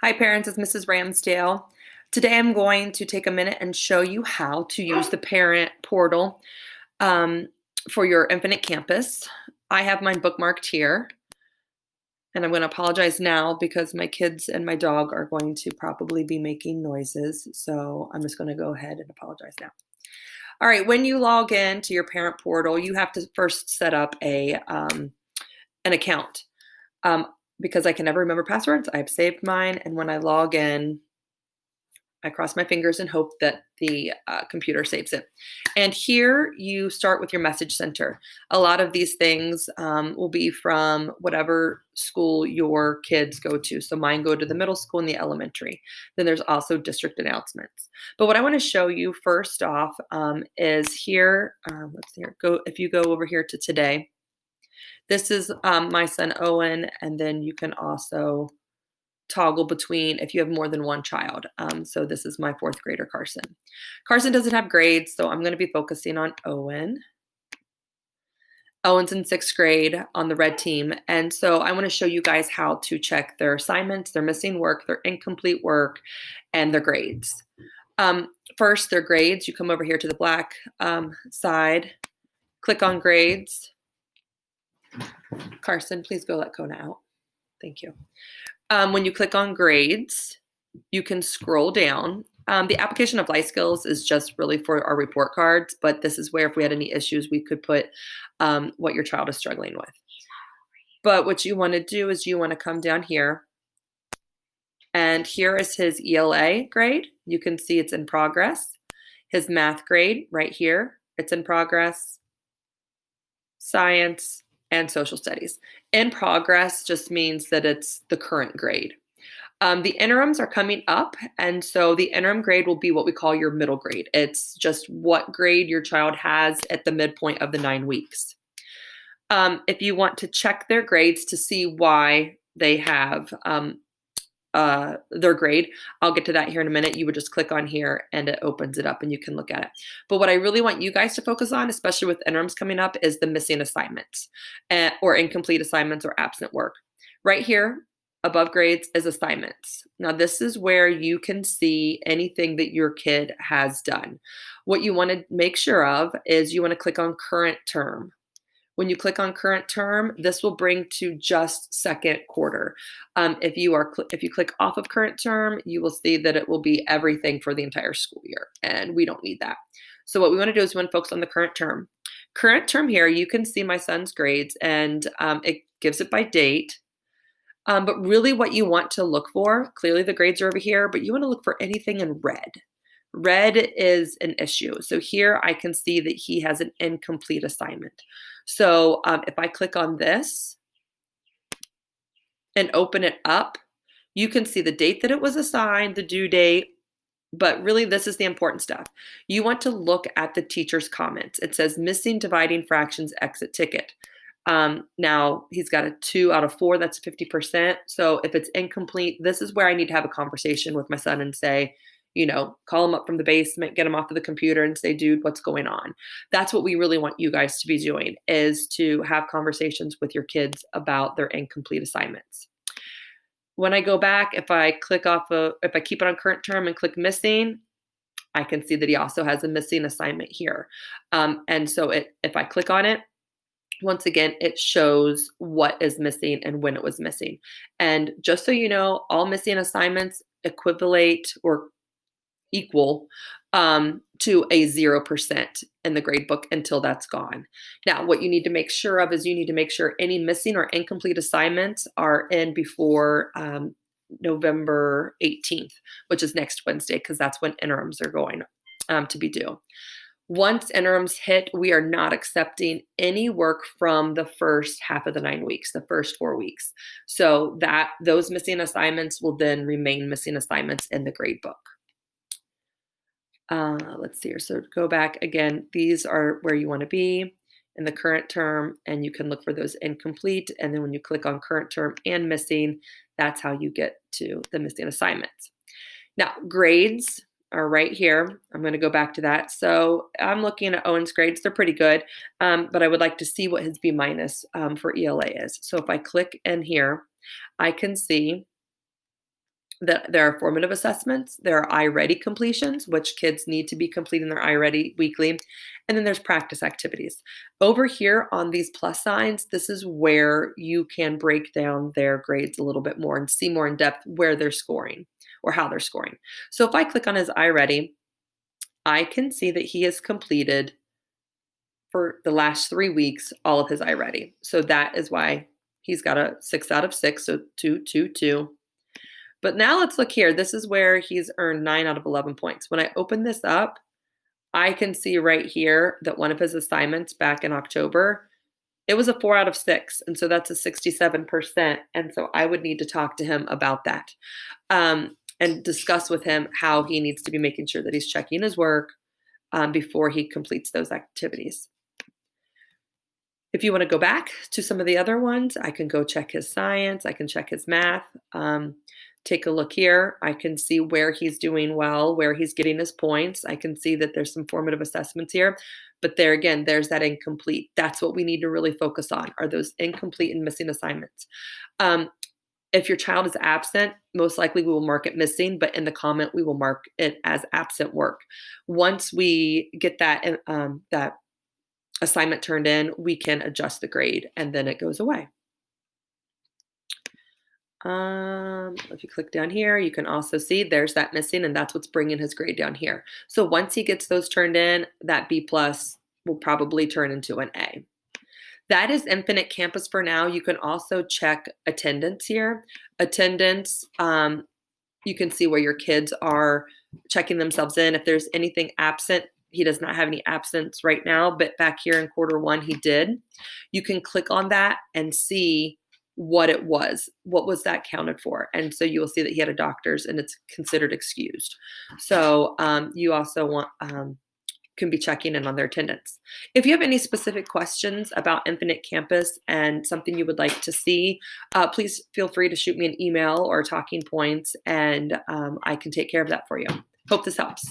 Hi parents, it's Mrs. Ramsdale. Today I'm going to take a minute and show you how to use the parent portal um, for your Infinite Campus. I have mine bookmarked here, and I'm going to apologize now because my kids and my dog are going to probably be making noises, so I'm just going to go ahead and apologize now. All right, when you log in to your parent portal, you have to first set up an account. Um, because I can never remember passwords, I've saved mine, and when I log in, I cross my fingers and hope that the computer saves it. And here you start with your message center. A lot of these things will be from whatever school your kids go to. So mine go to the middle school and the elementary. Then there's also district announcements. But what I want to show you first off is here. Let's see here. If you go over here to today. This is my son Owen, and then you can also toggle between if you have more than one child. So this is my fourth grader, Carson. Carson doesn't have grades, so I'm going to be focusing on Owen. Owen's in sixth grade on the red team. And so I want to show you guys how to check their assignments, their missing work, their incomplete work, and their grades. First, their grades. You come over here to the black side, click on grades. Carson, please go let Kona out. Thank you. When you click on grades, you can scroll down. The application of life skills is just really for our report cards, but this is where if we had any issues, we could put what your child is struggling with. But what you want to do is you want to come down here, and here is his ELA grade. You can see it's in progress. His math grade right here, it's in progress. Science and social studies. In progress just means that it's the current grade. The interims are coming up, and so the interim grade will be what we call your middle grade. It's just what grade your child has at the midpoint of the 9 weeks. If you want to check their grades to see why they have their grade, I'll get to that here in a minute. You would just click on here and it opens it up and you can look at it. But what I really want you guys to focus on, especially with interims coming up, is the missing assignments or incomplete assignments or absent work. Right here above grades is assignments. Now this is where you can see anything that your kid has done. What you want to make sure of is you want to click on current term. When you click on current term, this will bring to just second quarter. If you click off of current term, you will see that it will be everything for the entire school year, and we don't need that. So what we want to do is we want to focus on the current term. Current term here, you can see my son's grades, and it gives it by date. But really what you want to look for, clearly the grades are over here, but you want to look for anything in red. Red is an issue. So here I can see that he has an incomplete assignment. So if I click on this and open it up, you can see the date that it was assigned, the due date, but really this is the important stuff. You want to look at the teacher's comments. It says missing dividing fractions exit ticket. Now he's got a 2 out of 4, that's 50%. So if it's incomplete, this is where I need to have a conversation with my son and say, call him up from the basement, get him off of the computer and say, dude, what's going on? That's what we really want you guys to be doing, is to have conversations with your kids about their incomplete assignments. When I go back, if I keep it on current term and click missing, I can see that he also has a missing assignment here. And so if I click on it, once again, it shows what is missing and when it was missing. And just so you know, all missing assignments equivalent or equal to a 0% in the grade book until that's gone. Now, what you need to make sure of is you need to make sure any missing or incomplete assignments are in before November 18th, which is next Wednesday, because that's when interims are going to be due. Once interims hit, we are not accepting any work from the first half of the 9 weeks, the first 4 weeks. So those missing assignments will then remain missing assignments in the grade book. Let's see here. So go back again. These are where you want to be in the current term, and you can look for those incomplete. And then when you click on current term and missing, that's how you get to the missing assignments. Now, grades are right here. I'm going to go back to that. So I'm looking at Owen's grades. They're pretty good, but I would like to see what his B- for ELA is. So if I click in here, I can see There are formative assessments, there are iReady completions, which kids need to be completing their iReady weekly, and then there's practice activities. Over here on these plus signs, this is where you can break down their grades a little bit more and see more in depth where they're scoring or how they're scoring. So if I click on his iReady, I can see that he has completed for the last 3 weeks all of his iReady. So that is why he's got a 6 out of 6, so 2, 2, 2. But now let's look here. This is where he's earned 9 out of 11 points. When I open this up, I can see right here that one of his assignments back in October, it was a 4 out of 6. And so that's a 67%. And so I would need to talk to him about that and discuss with him how he needs to be making sure that he's checking his work before he completes those activities. If you want to go back to some of the other ones, I can go check his science. I can check his math. Take a look here. I can see where he's doing well, where he's getting his points. I can see that there's some formative assessments here. But there again, there's that incomplete. That's what we need to really focus on, are those incomplete and missing assignments. If your child is absent, most likely we will mark it missing, but in the comment, we will mark it as absent work. Once we get that, that assignment turned in, we can adjust the grade and then it goes away. If you click down here, you can also see there's that missing, and that's what's bringing his grade down here. So once he gets those turned in, that B+ will probably turn into an A. That is Infinite Campus for now. You can also check attendance here. Attendance, you can see where your kids are checking themselves in. If there's anything absent, he does not have any absence right now, but back here in Q1, he did. You can click on that and see what it was. What was that counted for? And so you will see that he had a doctor's and it's considered excused. So you also want can be checking in on their attendance. If you have any specific questions about Infinite Campus and something you would like to see, please feel free to shoot me an email or talking points, and I can take care of that for you. Hope this helps.